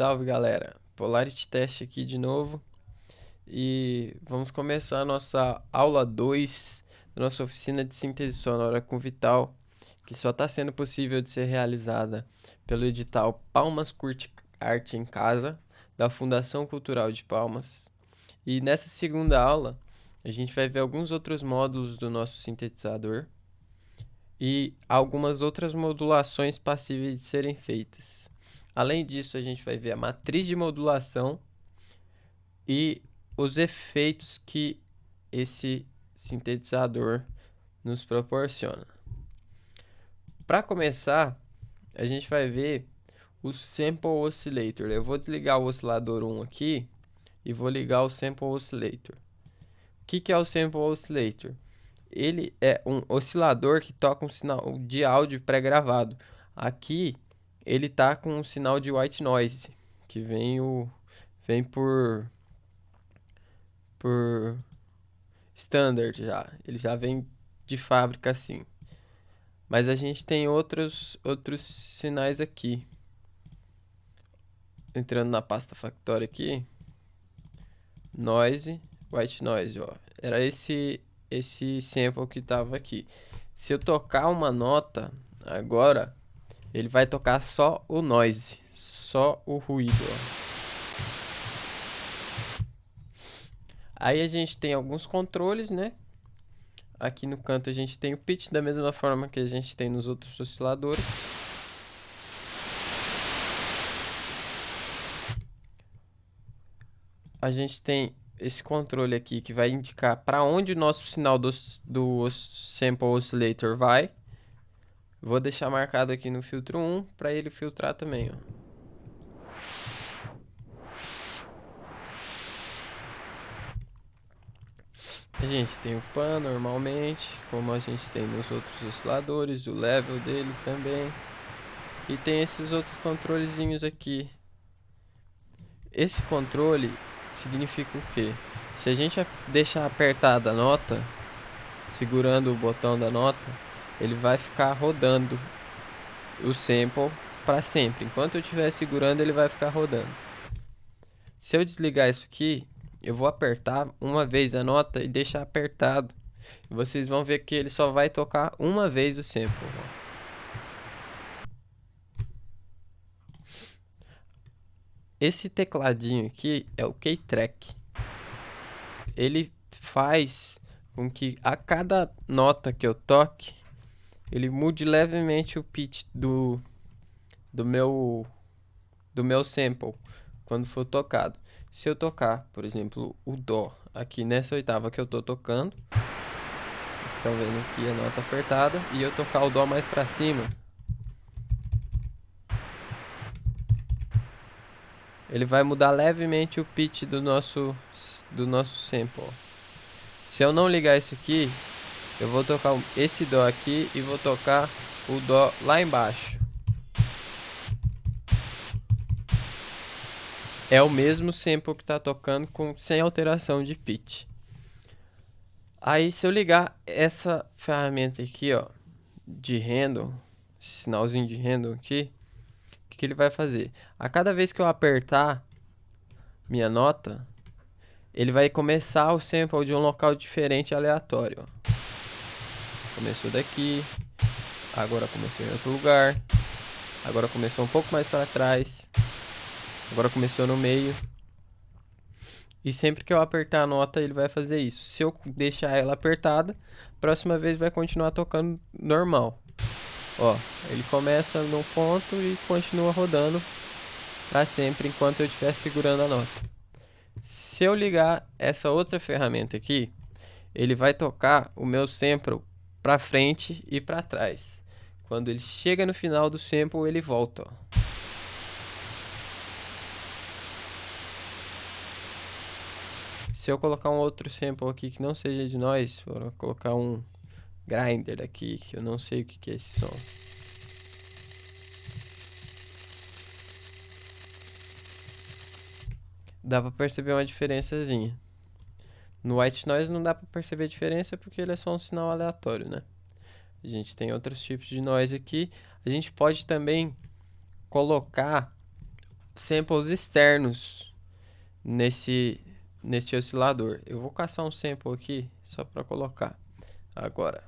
Salve galera, Polarity Test aqui de novo e vamos começar a nossa aula 2 da nossa oficina de síntese sonora com Vital, que só está sendo possível de ser realizada pelo edital Palmas Curte Arte em Casa, da Fundação Cultural de Palmas. E nessa segunda aula a gente vai ver alguns outros módulos do nosso sintetizador e algumas outras modulações passíveis de serem feitas. Além disso, a gente vai ver a matriz de modulação e os efeitos que esse sintetizador nos proporciona. Para começar, a gente vai ver o Sample Oscillator. Eu vou desligar o oscilador 1 aqui e vou ligar o Sample Oscillator. O que é o Sample Oscillator? Ele é um oscilador que toca um sinal de áudio pré-gravado. Aqui ele tá com um sinal de white noise, que vem por standard já. Ele já vem de fábrica assim. Mas a gente tem outros sinais aqui. Entrando na pasta Factory aqui, noise, white noise, ó. Era esse sample que tava aqui. Se eu tocar uma nota agora, ele vai tocar só o noise, só o ruído, ó. Aí a gente tem alguns controles, né? Aqui no canto a gente tem o pitch, da mesma forma que a gente tem nos outros osciladores. A gente tem esse controle aqui que vai indicar para onde o nosso sinal do Sample Oscillator vai. Vou deixar marcado aqui no filtro 1 para ele filtrar também, ó. A gente tem o pan normalmente, como a gente tem nos outros osciladores, o level dele também. E tem esses outros controlezinhos aqui. Esse controle significa o quê? Se a gente deixar apertada a nota, segurando o botão da nota, ele vai ficar rodando o sample para sempre. Enquanto eu estiver segurando, ele vai ficar rodando. Se eu desligar isso aqui, eu vou apertar uma vez a nota e deixar apertado. E vocês vão ver que ele só vai tocar uma vez o sample. Esse tecladinho aqui é o Keytrack. Ele faz com que a cada nota que eu toque, ele mude levemente o pitch do meu sample quando for tocado. Se eu tocar, por exemplo, o Dó aqui nessa oitava que eu tô tocando, vocês estão vendo aqui a nota apertada, e eu tocar o Dó mais para cima, ele vai mudar levemente o pitch do nosso sample. Se eu não ligar isso aqui, eu vou tocar esse Dó aqui e vou tocar o Dó lá embaixo. É o mesmo sample que está tocando sem alteração de pitch. Aí se eu ligar essa ferramenta aqui, ó, de handle, esse sinalzinho de handle aqui, o que ele vai fazer? A cada vez que eu apertar minha nota, ele vai começar o sample de um local diferente, aleatório, ó. Começou daqui, agora começou em outro lugar, agora começou um pouco mais para trás, agora começou no meio. E sempre que eu apertar a nota, ele vai fazer isso. Se eu deixar ela apertada, próxima vez vai continuar tocando normal. Ó, ele começa no ponto e continua rodando para sempre enquanto eu estiver segurando a nota. Se eu ligar essa outra ferramenta aqui, ele vai tocar o meu sample para frente e para trás. Quando ele chega no final do sample, ele volta, ó. Se eu colocar um outro sample aqui que não seja de nós, vou colocar um grinder aqui, que eu não sei o que é esse som. Dá pra perceber uma diferençazinha. No white noise não dá pra perceber diferença porque ele é só um sinal aleatório, né? A gente tem outros tipos de noise aqui. A gente pode também colocar samples externos nesse oscilador. Eu vou caçar um sample aqui só para colocar agora.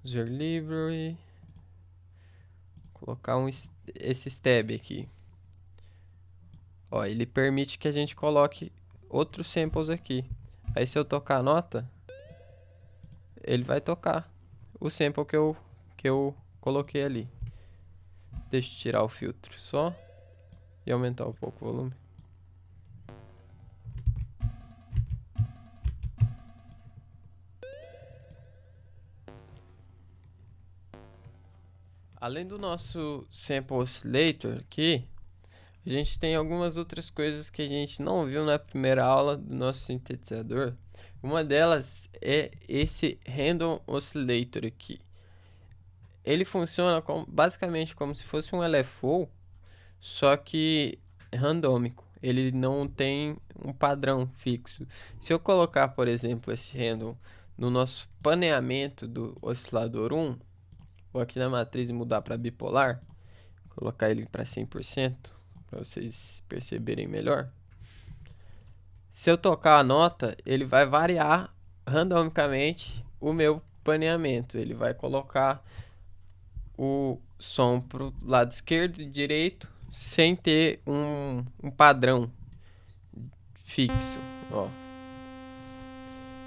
User library, colocar esse step aqui. Ó, ele permite que a gente coloque outros samples aqui. Aí se eu tocar a nota, ele vai tocar o sample que eu coloquei ali. Deixa eu tirar o filtro só e aumentar um pouco o volume. Além do nosso sample oscillator aqui, a gente tem algumas outras coisas que a gente não viu na primeira aula do nosso sintetizador. Uma delas é esse random oscillator aqui. Ele funciona basicamente como se fosse um LFO, só que randômico. Ele não tem um padrão fixo. Se eu colocar, por exemplo, esse random no nosso paneamento do oscilador 1, vou aqui na matriz e mudar para bipolar, colocar ele para 100%, para vocês perceberem melhor. Se eu tocar a nota, ele vai variar randomicamente o meu paneamento. Ele vai colocar o som para o lado esquerdo e direito sem ter um padrão fixo, ó.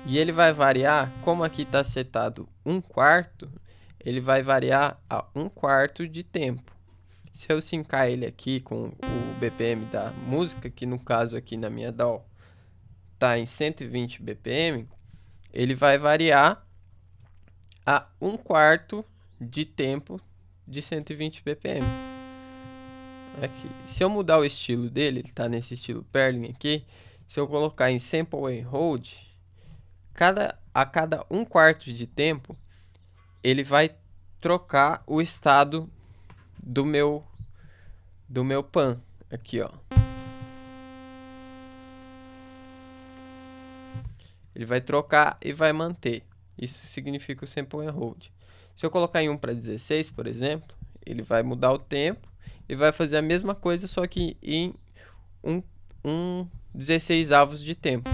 E ele vai variar, como aqui está setado 1/4, ele vai variar a 1/4 de tempo. Se eu sincar ele aqui com o BPM da música, que no caso aqui na minha DAW está em 120 BPM, ele vai variar a 1/4 de tempo de 120 BPM. Aqui. Se eu mudar o estilo dele, ele está nesse estilo Perlin aqui. Se eu colocar em Sample and Hold, a cada 1/4 de tempo, ele vai trocar o estado do meu pan aqui, ó. Ele vai trocar e vai manter. Isso significa o Sample and Hold. Se eu colocar em 1 para 16, por exemplo, ele vai mudar o tempo e vai fazer a mesma coisa, só que em um 16 avos de tempo.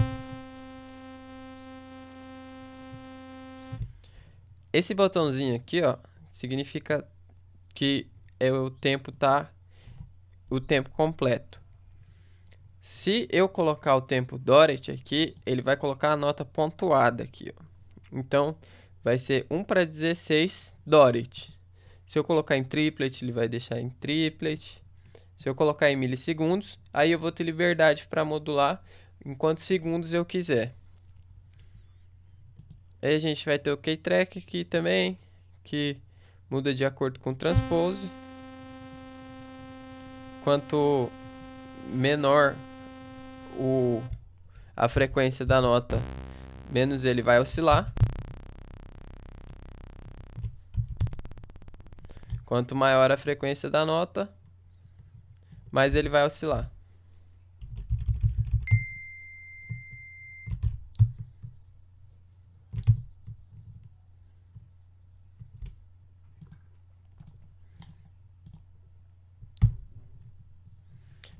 Esse botãozinho aqui, ó, significa que o tempo completo. Se eu colocar o tempo Doric aqui, ele vai colocar a nota pontuada aqui, ó. Então, vai ser 1 para 16 Doric. Se eu colocar em triplet, ele vai deixar em triplet. Se eu colocar em milissegundos, aí eu vou ter liberdade para modular em quantos segundos eu quiser. Aí a gente vai ter o keytrack aqui também, que muda de acordo com o transpose. Quanto menor a frequência da nota, menos ele vai oscilar. Quanto maior a frequência da nota, mais ele vai oscilar.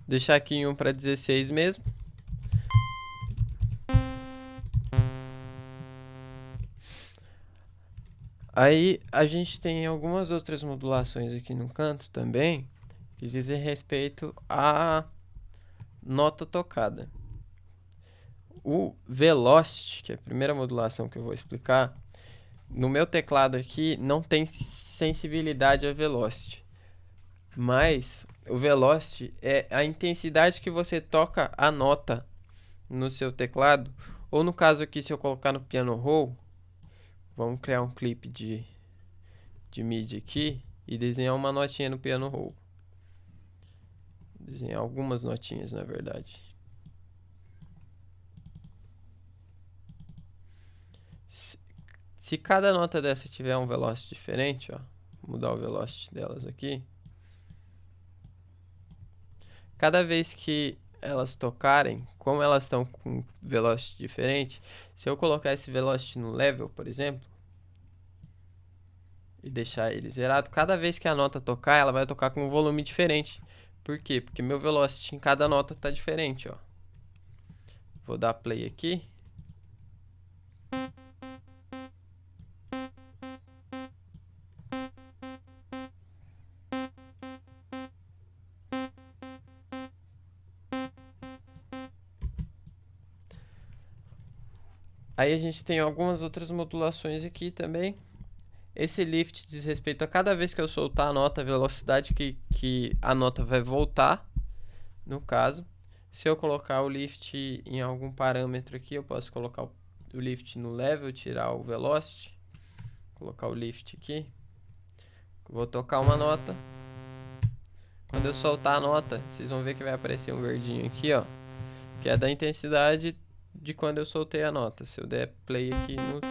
Deixar aqui em 1 para 16 mesmo. Aí a gente tem algumas outras modulações aqui no canto também, que dizem respeito à nota tocada. O Velocity, que é a primeira modulação que eu vou explicar, no meu teclado aqui não tem sensibilidade a Velocity. Mas o Velocity é a intensidade que você toca a nota no seu teclado. Ou no caso aqui, se eu colocar no piano roll, vamos criar um clipe de MIDI aqui e desenhar uma notinha no piano roll. Desenhar algumas notinhas, na verdade. Se cada nota dessa tiver um velocity diferente, ó, vou mudar o velocity delas aqui. Cada vez que elas tocarem, como elas estão com velocity diferente, se eu colocar esse velocity no level, por exemplo, e deixar ele zerado, cada vez que a nota tocar, ela vai tocar com um volume diferente, Por quê? Porque meu velocity em cada nota tá diferente, ó. Vou dar play aqui. Aí a gente tem algumas outras modulações aqui também. Esse lift diz respeito a cada vez que eu soltar a nota, a velocidade que a nota vai voltar. No caso, se eu colocar o lift em algum parâmetro aqui, eu posso colocar o lift no level, tirar o velocity. Colocar o lift aqui. Vou tocar uma nota. Quando eu soltar a nota, vocês vão ver que vai aparecer um verdinho aqui, ó. Que é da intensidade de quando eu soltei a nota. Se eu der play aqui no...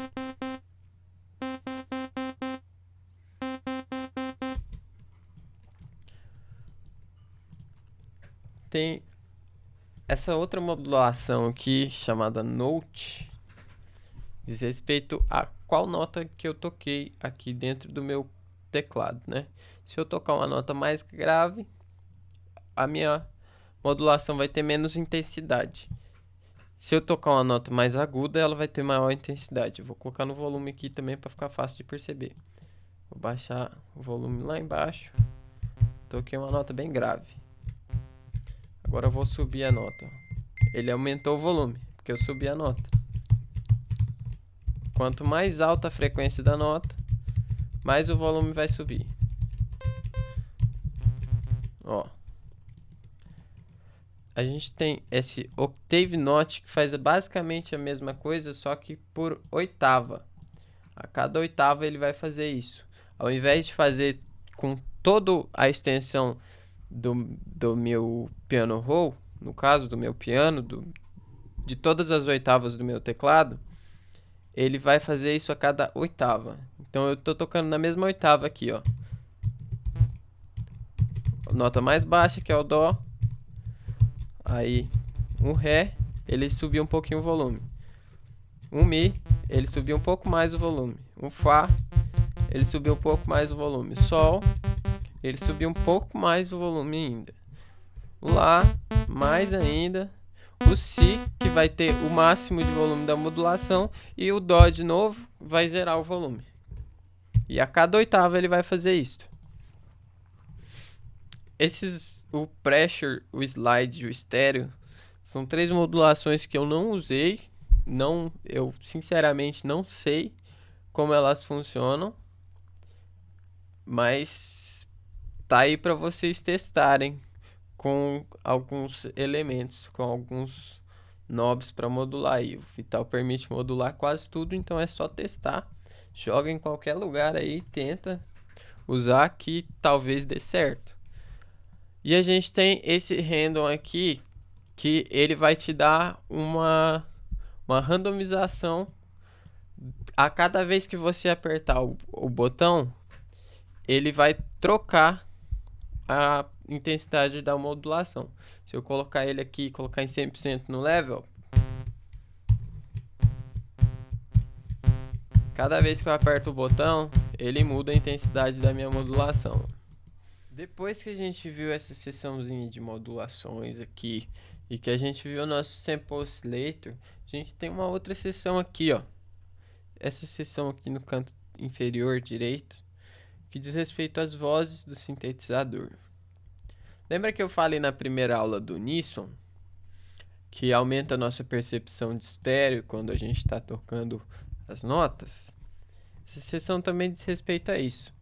Tem essa outra modulação aqui, chamada Note, diz respeito a qual nota que eu toquei aqui dentro do meu teclado, né? Se eu tocar uma nota mais grave, a minha modulação vai ter menos intensidade. Se eu tocar uma nota mais aguda, ela vai ter maior intensidade. Eu vou colocar no volume aqui também para ficar fácil de perceber. Vou baixar o volume lá embaixo. Toquei uma nota bem grave. Agora eu vou subir a nota. Ele aumentou o volume, porque eu subi a nota. Quanto mais alta a frequência da nota, mais o volume vai subir. Ó. A gente tem esse Octave Note que faz basicamente a mesma coisa, só que por oitava. A cada oitava ele vai fazer isso. Ao invés de fazer com toda a extensão do meu piano roll, no caso do meu piano, de todas as oitavas do meu teclado, ele vai fazer isso a cada oitava. Então eu estou tocando na mesma oitava aqui, ó. Nota mais baixa, que é o Dó. Aí, um Ré, ele subiu um pouquinho o volume. Um Mi, ele subiu um pouco mais o volume. Um Fá, ele subiu um pouco mais o volume. Sol, ele subiu um pouco mais o volume ainda. O Lá, mais ainda. O Si, que vai ter o máximo de volume da modulação. E o Dó, de novo, vai zerar o volume. E a cada oitava ele vai fazer isso. O pressure, o slide e o estéreo são três modulações que eu não usei. Eu sinceramente não sei como elas funcionam, mas tá aí para vocês testarem com alguns elementos, com alguns knobs para modular aí. O Vital permite modular quase tudo, então é só testar. Joga em qualquer lugar aí, tenta usar que talvez dê certo. E a gente tem esse random aqui, que ele vai te dar uma randomização. A cada vez que você apertar o botão, ele vai trocar a intensidade da modulação. Se eu colocar ele aqui e colocar em 100% no level, cada vez que eu aperto o botão, ele muda a intensidade da minha modulação. Depois que a gente viu essa seçãozinha de modulações aqui e que a gente viu o nosso Sample Oscillator, a gente tem uma outra seção aqui, ó. Essa seção aqui no canto inferior direito, que diz respeito às vozes do sintetizador. Lembra que eu falei na primeira aula do Nisson, que aumenta a nossa percepção de estéreo quando a gente está tocando as notas? Essa seção também diz respeito a isso.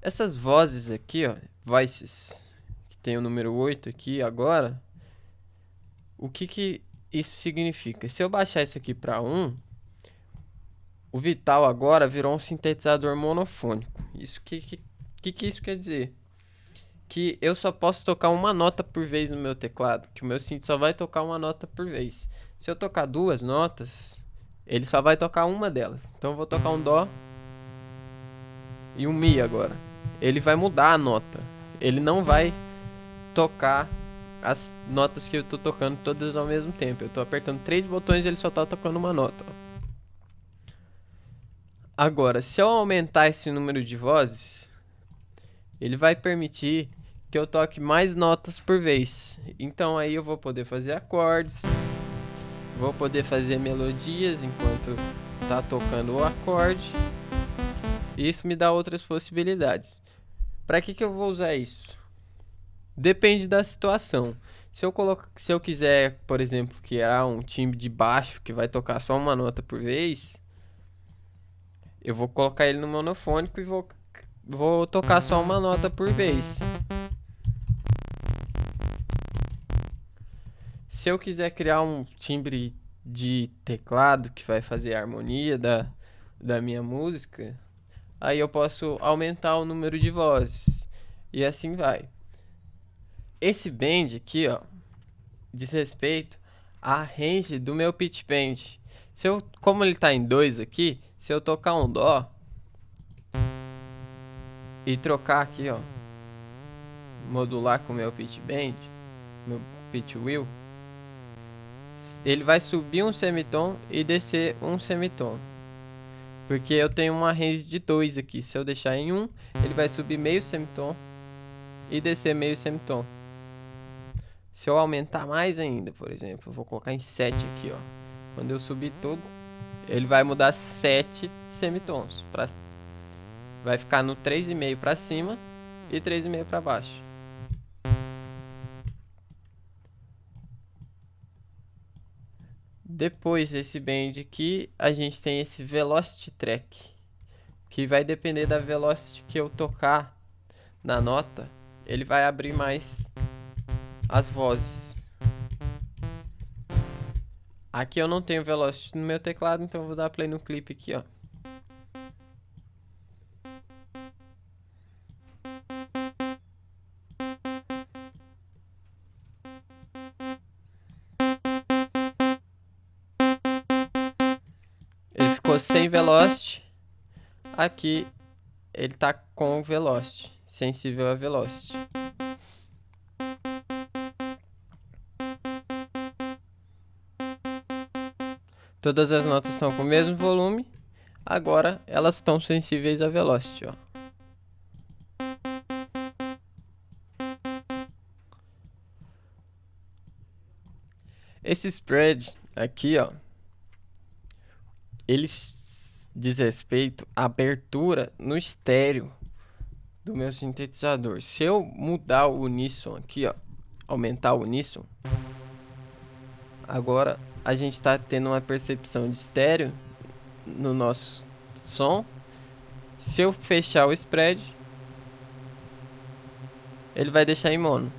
Essas vozes aqui, ó, voices, que tem o número 8 aqui agora, o que isso significa? Se eu baixar isso aqui para 1, o Vital agora virou um sintetizador monofônico. Isso que isso quer dizer? Que eu só posso tocar uma nota por vez no meu teclado, que o meu synth só vai tocar uma nota por vez. Se eu tocar duas notas, ele só vai tocar uma delas. Então eu vou tocar um Dó e um Mi agora. Ele vai mudar a nota. Ele não vai tocar as notas que eu tô tocando todas ao mesmo tempo. Eu tô apertando 3 botões e ele só tá tocando uma nota. Agora, se eu aumentar esse número de vozes, ele vai permitir que eu toque mais notas por vez. Então aí eu vou poder fazer acordes, vou poder fazer melodias enquanto tá tocando o acorde. Isso me dá outras possibilidades. Para que eu vou usar isso? Depende da situação. Se eu quiser, por exemplo, criar um timbre de baixo que vai tocar só uma nota por vez, eu vou colocar ele no monofônico e vou tocar só uma nota por vez. Se eu quiser criar um timbre de teclado que vai fazer a harmonia da minha música, aí eu posso aumentar o número de vozes. E assim vai. Esse bend aqui, ó, diz respeito à range do meu pitch bend. Como ele tá em 2 aqui, se eu tocar um dó e trocar aqui, ó, modular com o meu pitch bend, meu pitch wheel, ele vai subir um semitom e descer um semitom. Porque eu tenho uma range de 2 aqui. Se eu deixar em 1, ele vai subir meio semitom e descer meio semitom. Se eu aumentar mais ainda, por exemplo, eu vou colocar em 7 aqui, ó. Quando eu subir tudo, ele vai mudar 7 semitons. Vai ficar no 3,5 para cima e 3,5 para baixo. Depois desse bend aqui, a gente tem esse Velocity Track, que vai depender da velocity que eu tocar na nota, ele vai abrir mais as vozes. Aqui eu não tenho velocity no meu teclado, então eu vou dar play no clipe aqui, ó. Ele ficou sem velocity. Aqui ele tá com velocity, sensível a velocity. Todas as notas estão com o mesmo volume. Agora elas estão sensíveis a velocity, ó. Esse spread aqui, ó, ele diz respeito à abertura no estéreo do meu sintetizador. Se eu mudar o unísson aqui, ó, aumentar o unísson, agora a gente está tendo uma percepção de estéreo no nosso som. Se eu fechar o spread, ele vai deixar em mono.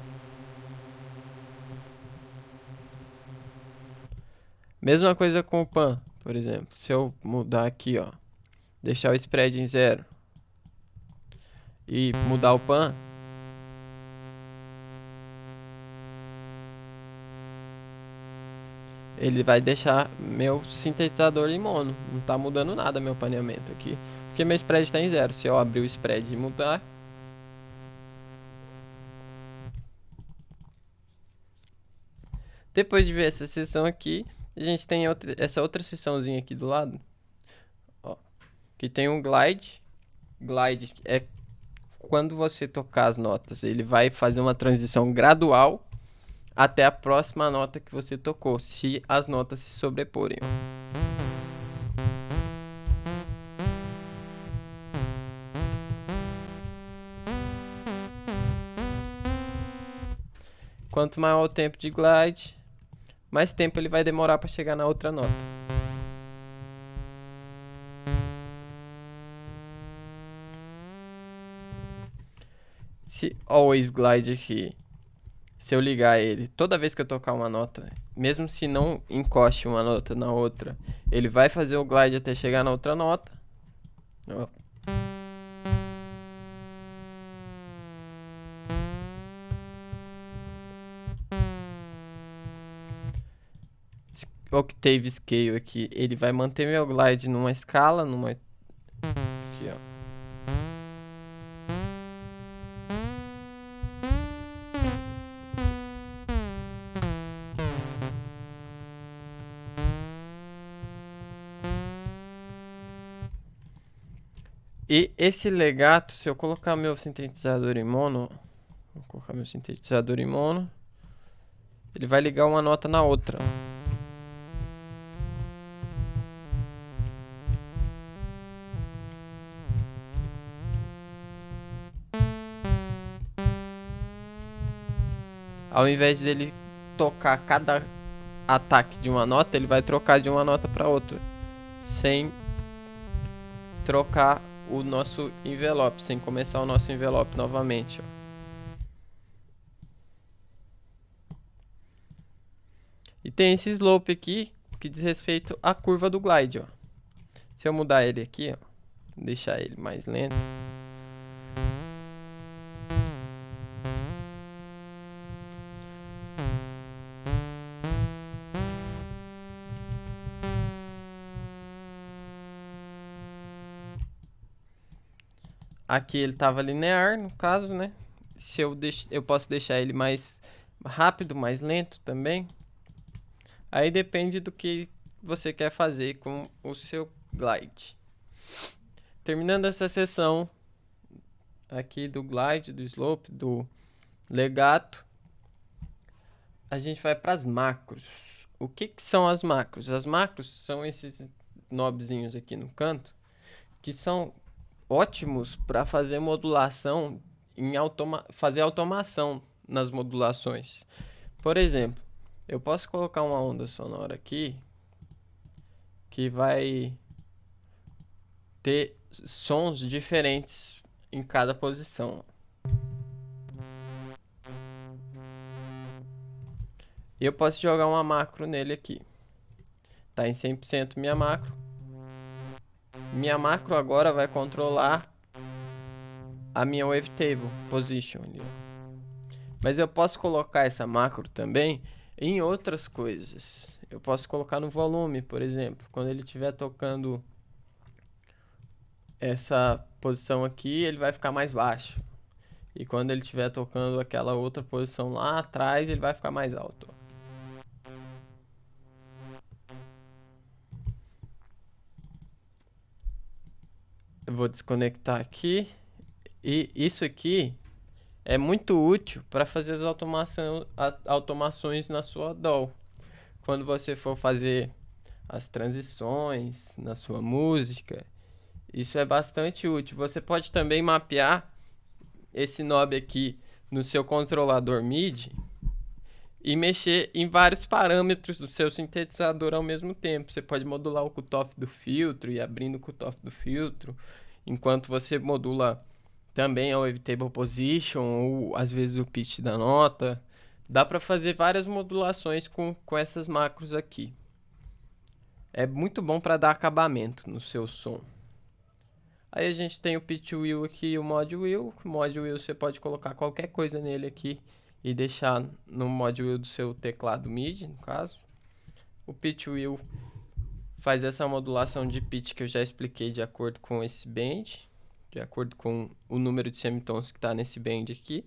Mesma coisa com o pan, por exemplo. Se eu mudar aqui, ó, deixar o spread em 0 e mudar o pan, ele vai deixar meu sintetizador em mono. Não tá mudando nada meu paneamento aqui, porque meu spread está em 0. Se eu abrir o spread e mudar, depois de ver essa seção aqui, a gente tem essa outra seçãozinha aqui do lado, ó, que tem um glide. Glide é quando você tocar as notas, ele vai fazer uma transição gradual até a próxima nota que você tocou, se as notas se sobreporem. Quanto maior o tempo de glide, mais tempo ele vai demorar para chegar na outra nota. Se always glide aqui, se eu ligar ele, toda vez que eu tocar uma nota, mesmo se não encoste uma nota na outra, ele vai fazer o glide até chegar na outra nota. Ó. Octave Scale aqui, ele vai manter meu glide numa escala, aqui, ó. E esse legato, se eu colocar meu sintetizador em mono, vou colocar meu sintetizador em mono. Ele vai ligar uma nota na outra. Ao invés dele tocar cada ataque de uma nota, ele vai trocar de uma nota para outra, sem trocar o nosso envelope, sem começar o nosso envelope novamente, ó. E tem esse slope aqui, que diz respeito à curva do glide, ó. Se eu mudar ele aqui, ó, deixar ele mais lento, aqui ele estava linear, no caso, né? Se eu posso deixar ele mais rápido, mais lento também. Aí depende do que você quer fazer com o seu glide. Terminando essa sessão aqui do glide, do slope, do legato, a gente vai para as macros. O que são as macros? As macros são esses knobzinhos aqui no canto, que são ótimos para fazer modulação, fazer automação nas modulações. Por exemplo, eu posso colocar uma onda sonora aqui que vai ter sons diferentes em cada posição. E eu posso jogar uma macro nele aqui. Tá em 100% minha macro. Minha macro agora vai controlar a minha wavetable position. Mas eu posso colocar essa macro também em outras coisas. Eu posso colocar no volume, por exemplo. Quando ele estiver tocando essa posição aqui, ele vai ficar mais baixo. E quando ele estiver tocando aquela outra posição lá atrás, ele vai ficar mais alto. Eu vou desconectar aqui. E isso aqui é muito útil para fazer as automações na sua DAW. Quando você for fazer as transições na sua música, isso é bastante útil. Você pode também mapear esse knob aqui no seu controlador MIDI e mexer em vários parâmetros do seu sintetizador ao mesmo tempo. Você pode modular o cutoff do filtro e abrindo o cutoff do filtro, enquanto você modula também a wavetable position ou às vezes o pitch da nota. Dá para fazer várias modulações com essas macros aqui. É muito bom para dar acabamento no seu som. Aí a gente tem o pitch wheel aqui e o mod wheel. O mod wheel você pode colocar qualquer coisa nele aqui e deixar no mod wheel do seu teclado MIDI, no caso. O pitch wheel faz essa modulação de pitch que eu já expliquei de acordo com esse band, de acordo com o número de semitons que está nesse band aqui.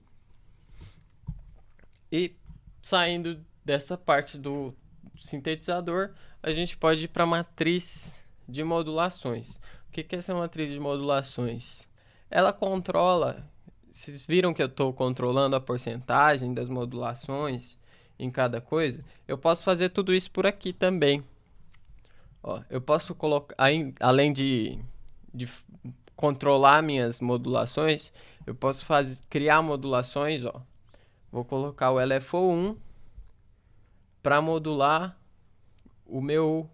E saindo dessa parte do sintetizador, a gente pode ir para a matriz de modulações. O que é essa matriz de modulações? Ela controla, vocês viram que eu estou controlando a porcentagem das modulações em cada coisa? Eu posso fazer tudo isso por aqui também. Ó, eu posso colocar, além de controlar minhas modulações, eu posso criar modulações, ó. Vou colocar o LFO1 para modular o meu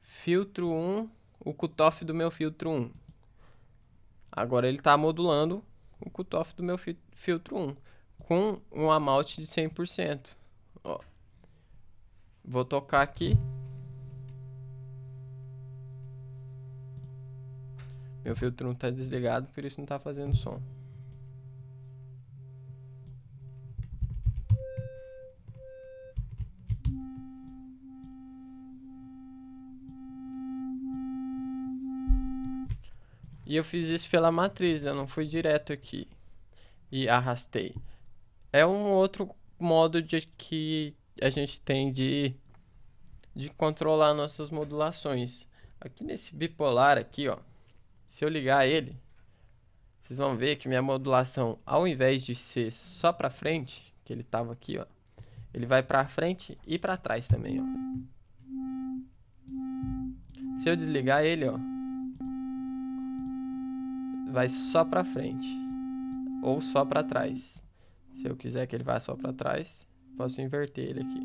filtro 1, o cutoff do meu filtro 1. Agora ele está modulando o cutoff do meu filtro 1 com um amount de 100%. Ó. Vou tocar aqui. Meu filtro 1 está desligado, por isso não está fazendo som. E eu fiz isso pela matriz, eu não fui direto aqui e arrastei. É um outro modo de que a gente tem de controlar nossas modulações. Aqui nesse bipolar aqui, ó, se eu ligar ele, vocês vão ver que minha modulação, ao invés de ser só pra frente, que ele tava aqui, ó, ele vai pra frente e pra trás também, ó. Se eu desligar ele, ó, vai só pra frente ou só pra trás. Se eu quiser que ele vá só pra trás, posso inverter ele aqui.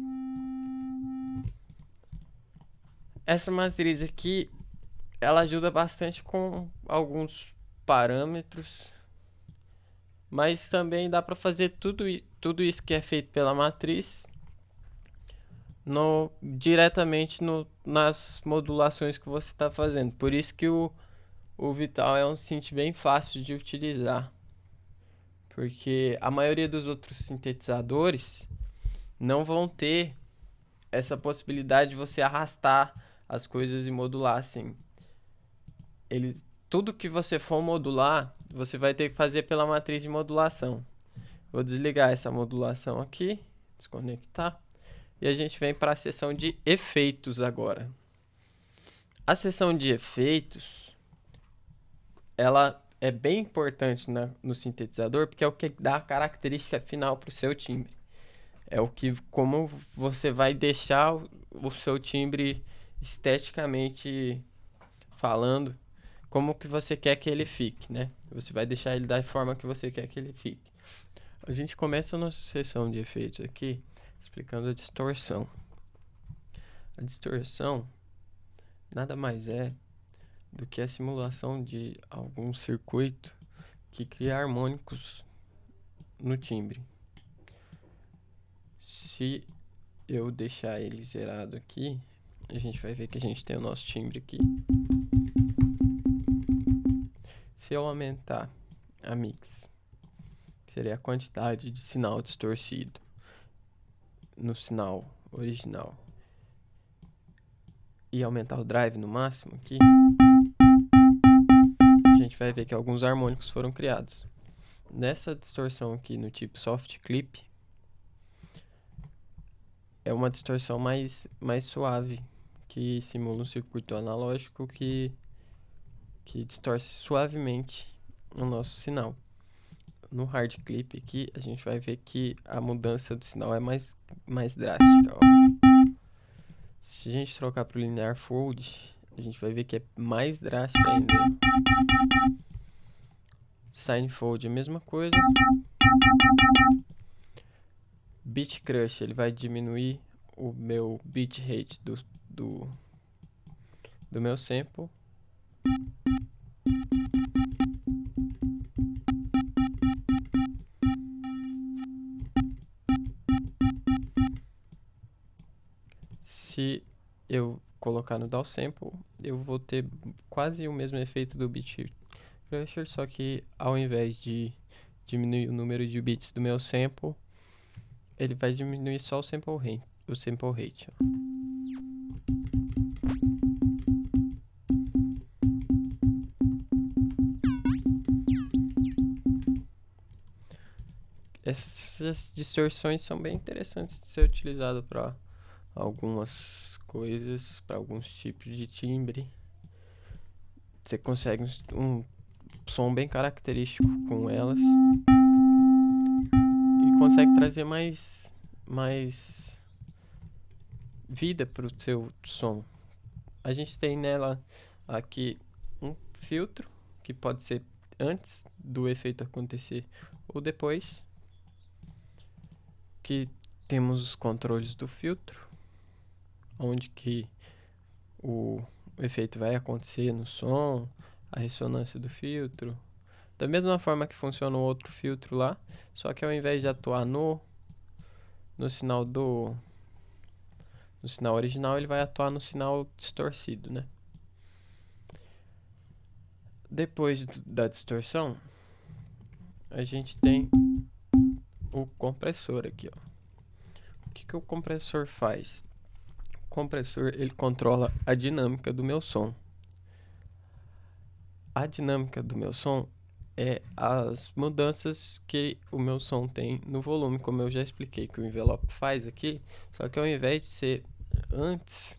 Essa matriz aqui, ela ajuda bastante com alguns parâmetros, mas também dá para fazer tudo isso que é feito pela matriz diretamente nas modulações que você está fazendo. Por isso que o Vital é um synth bem fácil de utilizar, porque a maioria dos outros sintetizadores não vão ter essa possibilidade de você arrastar as coisas e modular assim. Tudo que você for modular, você vai ter que fazer pela matriz de modulação. Vou desligar essa modulação aqui, desconectar, e a gente vem para a seção de efeitos agora. A seção de efeitos, ela é bem importante no sintetizador, porque é o que dá a característica final para o seu timbre. É o que, como você vai deixar o seu timbre esteticamente falando, como que você quer que ele fique, né? Você vai deixar ele da forma que você quer que ele fique. A gente começa a nossa sessão de efeitos aqui explicando a distorção. A distorção nada mais é do que a simulação de algum circuito que cria harmônicos no timbre. Se eu deixar ele zerado aqui, a gente vai ver que a gente tem o nosso timbre aqui. Se eu aumentar a mix, que seria a quantidade de sinal distorcido no sinal original, e aumentar o drive no máximo aqui, a gente vai ver que alguns harmônicos foram criados. Nessa distorção aqui no tipo soft clip, é uma distorção mais suave, que simula um circuito analógico que distorce suavemente o nosso sinal. No hard clip aqui, a gente vai ver que a mudança do sinal é mais drástica. Ó. Se a gente trocar para o linear fold, a gente vai ver que é mais drástico ainda. Sine fold é a mesma coisa. Bit crush, ele vai diminuir o meu bit rate do meu sample. Se eu colocar no downsample, eu vou ter quase o mesmo efeito do bit crusher, só que ao invés de diminuir o número de bits do meu sample, ele vai diminuir só o sample rate. Ó. Essas distorções são bem interessantes de ser utilizado para algumas coisas, para alguns tipos de timbre. Você consegue um som bem característico com elas e consegue trazer mais vida para o seu som. A gente tem nela aqui um filtro que pode ser antes do efeito acontecer ou depois, que temos os controles do filtro, onde que o efeito vai acontecer no som, a ressonância do filtro, da mesma forma que funciona o outro filtro lá, só que ao invés de atuar no sinal no sinal original, ele vai atuar no sinal distorcido, né? Depois da distorção, a gente tem o compressor aqui, ó. O que o compressor faz? O compressor, ele controla a dinâmica do meu som. A dinâmica do meu som é as mudanças que o meu som tem no volume, como eu já expliquei que o envelope faz aqui, só que ao invés de ser antes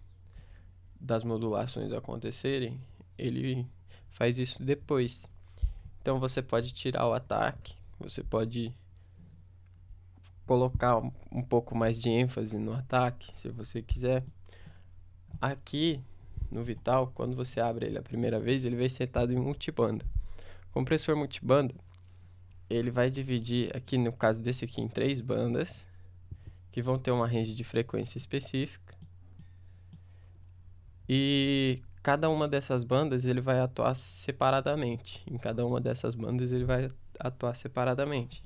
das modulações acontecerem, ele faz isso depois. Então você pode tirar o ataque, você pode colocar um pouco mais de ênfase no ataque, se você quiser. Aqui no Vital, quando você abre ele a primeira vez, ele vem setado em multibanda. O compressor multibanda, ele vai dividir aqui, no caso desse aqui, em 3 bandas, que vão ter uma range de frequência específica. E cada uma dessas bandas ele vai atuar separadamente. Em cada uma dessas bandas ele vai atuar separadamente.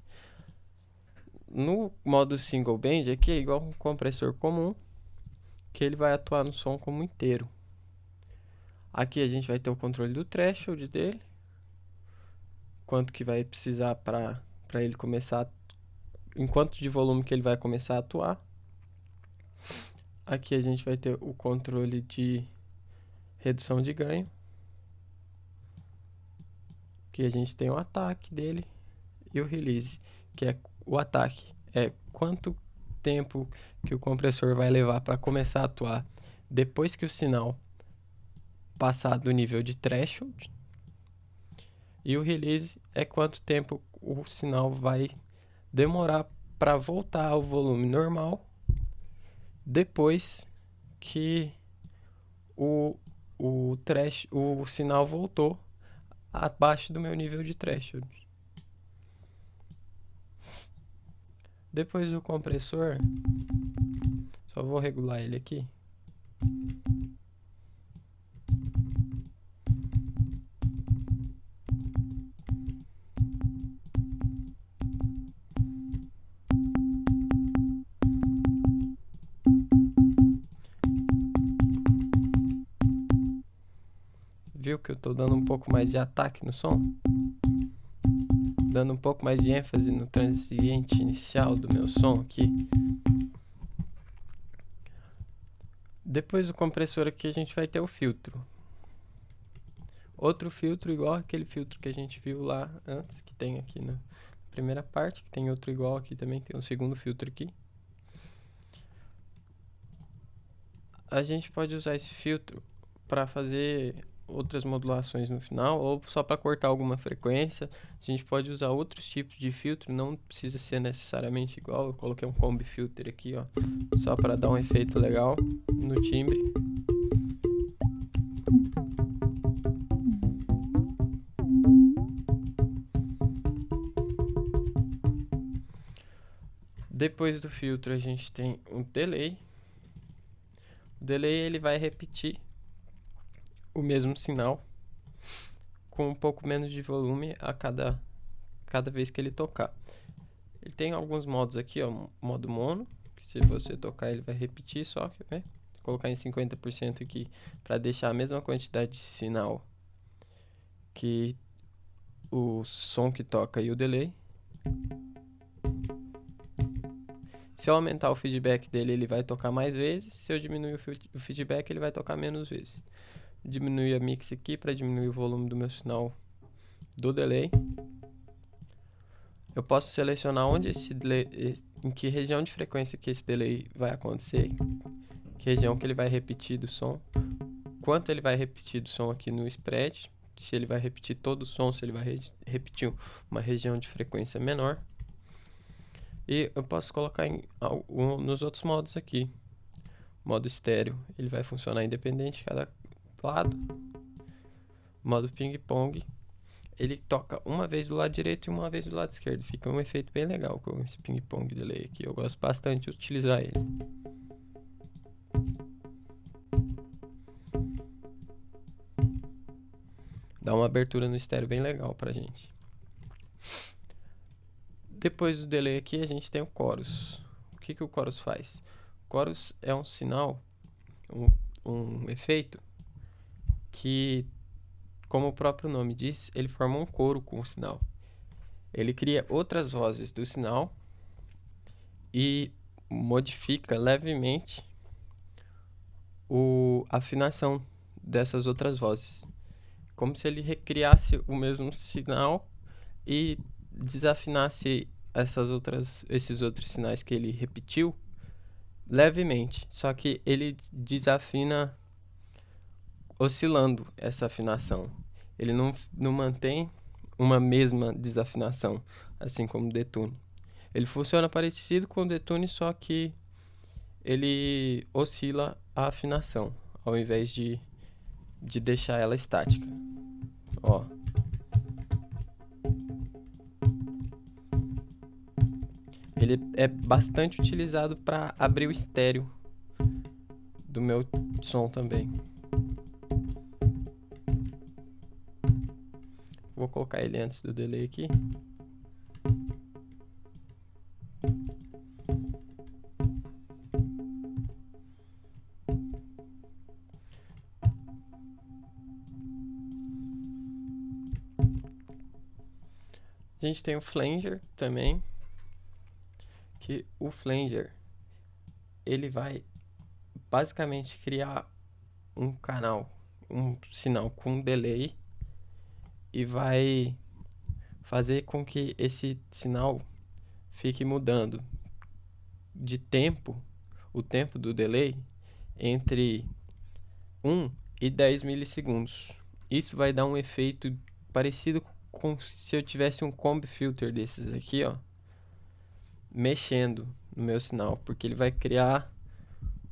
No modo single band aqui é igual um compressor comum, que ele vai atuar no som como inteiro. Aqui a gente vai ter o controle do threshold dele, quanto que vai precisar para ele começar, em quanto de volume que ele vai começar a atuar. Aqui a gente vai ter o controle de redução de ganho. Aqui a gente tem o ataque dele e o release, que é o ataque. É quanto tempo que o compressor vai levar para começar a atuar depois que o sinal passar do nível de threshold. E o release é quanto tempo o sinal vai demorar para voltar ao volume normal depois que o sinal voltou abaixo do meu nível de threshold. Depois do compressor, só vou regular ele aqui. Viu que eu estou dando um pouco mais de ataque no som? Dando um pouco mais de ênfase no transiente inicial do meu som aqui. Depois do compressor aqui a gente vai ter o filtro. Outro filtro igual aquele filtro que a gente viu lá antes, que tem aqui na primeira parte, que tem outro igual aqui também, tem um segundo filtro aqui. A gente pode usar esse filtro para fazer outras modulações no final, ou só para cortar alguma frequência. A gente pode usar outros tipos de filtro, não precisa ser necessariamente igual. Eu coloquei um combi filter aqui, ó, só para dar um efeito legal no timbre. Depois do filtro a gente tem um delay. O delay ele vai repetir o mesmo sinal com um pouco menos de volume a cada vez que ele tocar. Ele tem alguns modos aqui, ó, modo mono, que se você tocar ele vai repetir só, né? Vou colocar em 50% aqui para deixar a mesma quantidade de sinal que o som que toca e o delay. Se eu aumentar o feedback dele, ele vai tocar mais vezes. Se eu diminuir o feedback, ele vai tocar menos vezes. Diminuir a mix aqui para diminuir o volume do meu sinal do delay. Eu posso selecionar onde esse delay, em que região de frequência que esse delay vai acontecer, que região que ele vai repetir do som, quanto ele vai repetir do som aqui no spread, se ele vai repetir todo o som, se ele vai repetir uma região de frequência menor. E eu posso colocar nos outros modos aqui. Modo estéreo, ele vai funcionar independente de cada lado. Modo ping-pong, ele toca uma vez do lado direito e uma vez do lado esquerdo. Fica um efeito bem legal com esse ping-pong delay aqui. Eu gosto bastante de utilizar ele. Dá uma abertura no estéreo bem legal pra gente. Depois do delay aqui a gente tem o chorus. O que o chorus faz? O chorus é um sinal, um efeito que, como o próprio nome diz, ele forma um coro com o sinal. Ele cria outras vozes do sinal e modifica levemente a afinação dessas outras vozes. Como se ele recriasse o mesmo sinal e desafinasse esses outros sinais que ele repetiu levemente. Só que ele desafina oscilando essa afinação. Ele não mantém uma mesma desafinação, assim como o detune. Ele funciona parecido com o detune, só que ele oscila a afinação, ao invés de deixar ela estática. Ó. Ele é bastante utilizado para abrir o estéreo do meu som também. Vou colocar ele antes do delay aqui. A gente tem o flanger também, que o flanger ele vai basicamente criar um canal, um sinal com delay e vai fazer com que esse sinal fique mudando de tempo, o tempo do delay, entre 1 e 10 milissegundos. Isso vai dar um efeito parecido com se eu tivesse um comb filter desses aqui, ó, mexendo no meu sinal, porque ele vai criar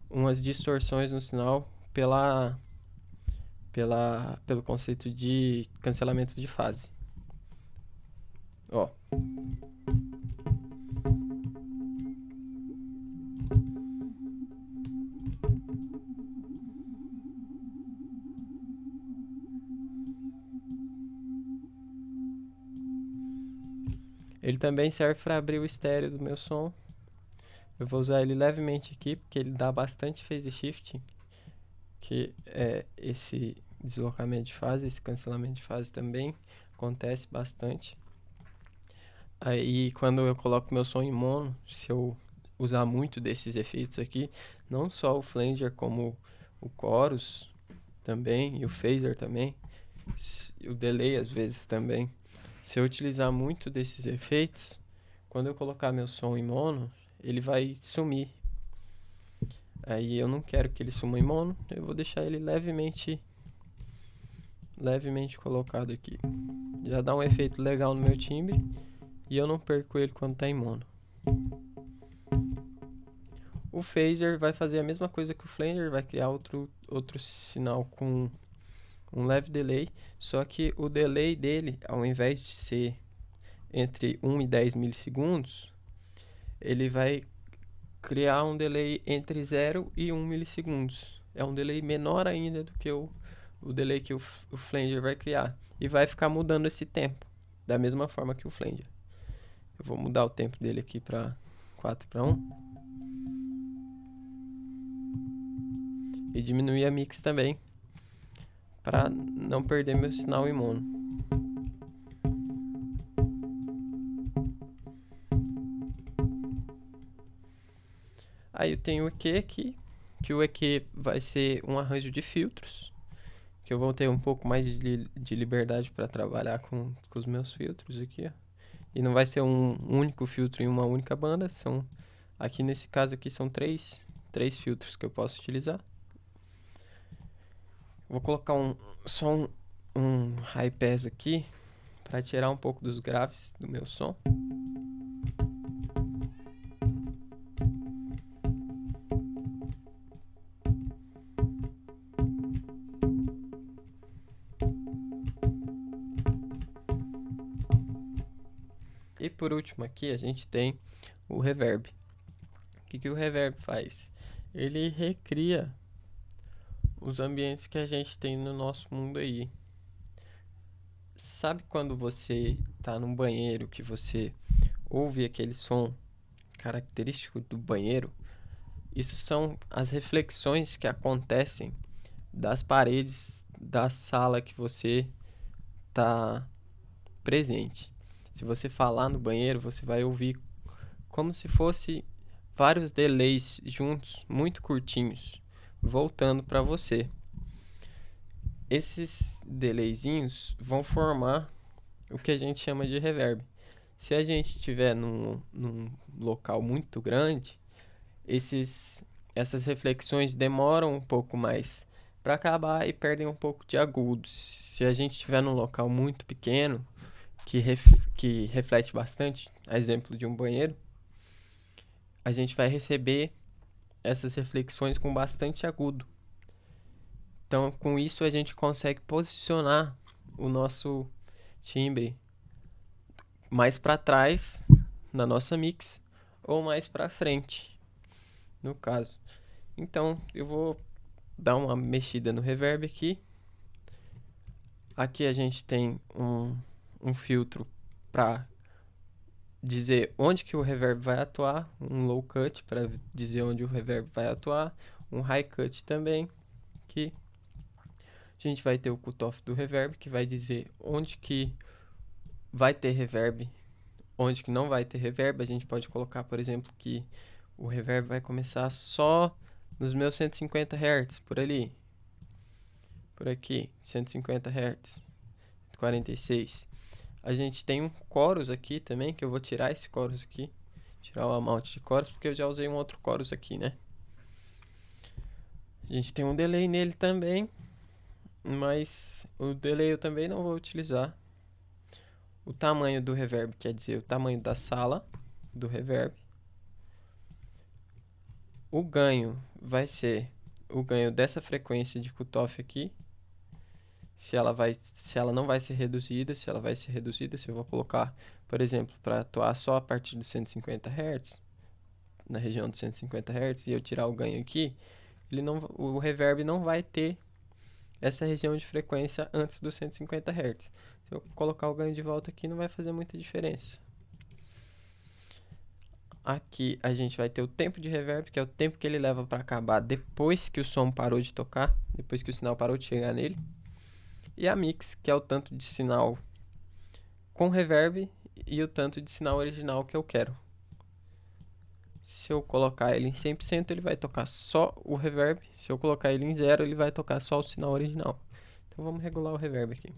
umas distorções no sinal pelo conceito de cancelamento de fase. Ó. Ele também serve para abrir o estéreo do meu som. Eu vou usar ele levemente aqui, porque ele dá bastante phase shifting, que é esse deslocamento de fase, esse cancelamento de fase também acontece bastante. Aí quando eu coloco meu som em mono, se eu usar muito desses efeitos aqui, não só o flanger como o chorus também e o phaser também, o delay às vezes também. Se eu utilizar muito desses efeitos, quando eu colocar meu som em mono, ele vai sumir. Aí eu não quero que ele suma em mono, eu vou deixar ele levemente colocado aqui. Já dá um efeito legal no meu timbre e eu não perco ele quando tá em mono. O phaser vai fazer a mesma coisa que o flanger, vai criar outro sinal com um leve delay, só que o delay dele, ao invés de ser entre 1 e 10 milissegundos, ele vai criar um delay entre 0 e 1 milissegundos. É um delay menor ainda do que o delay que o flanger vai criar. E vai ficar mudando esse tempo, da mesma forma que o flanger. Eu vou mudar o tempo dele aqui para 4:1. E diminuir a mix também, para não perder meu sinal em mono. Aí eu tenho o EQ aqui, que o EQ vai ser um arranjo de filtros, que eu vou ter um pouco mais de liberdade para trabalhar com os meus filtros aqui, ó. E não vai ser um único filtro em uma única banda, aqui nesse caso aqui são três filtros que eu posso utilizar. Vou colocar só um high pass aqui para tirar um pouco dos graves do meu som. E por último aqui a gente tem o reverb. O que o reverb faz? Ele recria os ambientes que a gente tem no nosso mundo aí. Sabe quando você tá num banheiro que você ouve aquele som característico do banheiro? Isso são as reflexões que acontecem das paredes da sala que você tá presente. Se você falar no banheiro, você vai ouvir como se fosse vários delays juntos, muito curtinhos, voltando para você. Esses delayzinhos vão formar o que a gente chama de reverb. Se a gente estiver num local muito grande, essas reflexões demoram um pouco mais para acabar e perdem um pouco de agudos. Se a gente estiver num local muito pequeno, que reflete bastante, a exemplo de um banheiro, a gente vai receber essas reflexões com bastante agudo. Então, com isso, a gente consegue posicionar o nosso timbre mais para trás na nossa mix ou mais para frente, no caso. Então, eu vou dar uma mexida no reverb aqui. Aqui a gente tem um filtro para dizer onde que o reverb vai atuar, um low cut para dizer onde o reverb vai atuar, um high cut também, que a gente vai ter o cutoff do reverb, que vai dizer onde que vai ter reverb, onde que não vai ter reverb. A gente pode colocar, por exemplo, que o reverb vai começar só nos meus 150 Hz, por ali. Por aqui, 150 Hz, 46. A gente tem um chorus aqui também, que eu vou tirar esse chorus aqui. Tirar o amount de chorus, porque eu já usei um outro chorus aqui, né? A gente tem um delay nele também, mas o delay eu também não vou utilizar. O tamanho do reverb, quer dizer, o tamanho da sala do reverb. O ganho vai ser o ganho dessa frequência de cutoff aqui. Se ela não vai ser reduzida, se ela vai ser reduzida, se eu vou colocar, por exemplo, para atuar só a partir dos 150 Hz, na região dos 150 Hz, e eu tirar o ganho aqui, o reverb não vai ter essa região de frequência antes dos 150 Hz. Se eu colocar o ganho de volta aqui, não vai fazer muita diferença. Aqui a gente vai ter o tempo de reverb, que é o tempo que ele leva para acabar depois que o som parou de tocar, depois que o sinal parou de chegar nele. E a mix, que é o tanto de sinal com reverb e o tanto de sinal original que eu quero. Se eu colocar ele em 100%, ele vai tocar só o reverb. Se eu colocar ele em 0, ele vai tocar só o sinal original. Então vamos regular o reverb aqui.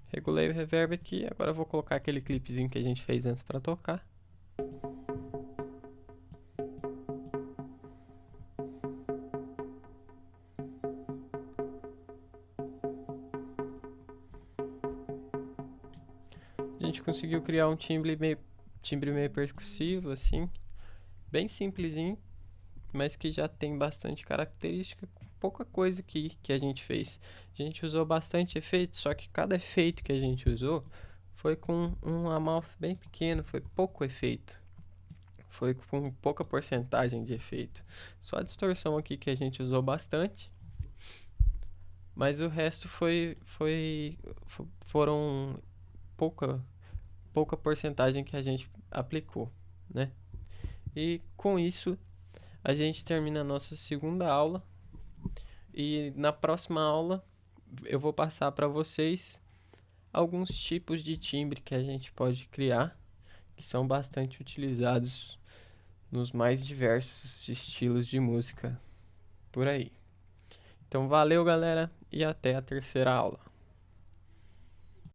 Regulei o reverb aqui, agora eu vou colocar aquele clipezinho que a gente fez antes para tocar. A gente conseguiu criar um timbre meio percussivo, assim, bem simplesinho, mas que já tem bastante característica, pouca coisa que a gente fez. A gente usou bastante efeito, só que cada efeito que a gente usou foi com um amount bem pequeno, foi pouco efeito. Foi com pouca porcentagem de efeito. Só a distorção aqui que a gente usou bastante, mas o resto foram pouca porcentagem que a gente aplicou, né? E com isso a gente termina a nossa segunda aula. E na próxima aula eu vou passar para vocês alguns tipos de timbre que a gente pode criar, que são bastante utilizados nos mais diversos estilos de música por aí. Então valeu, galera, e até a terceira aula.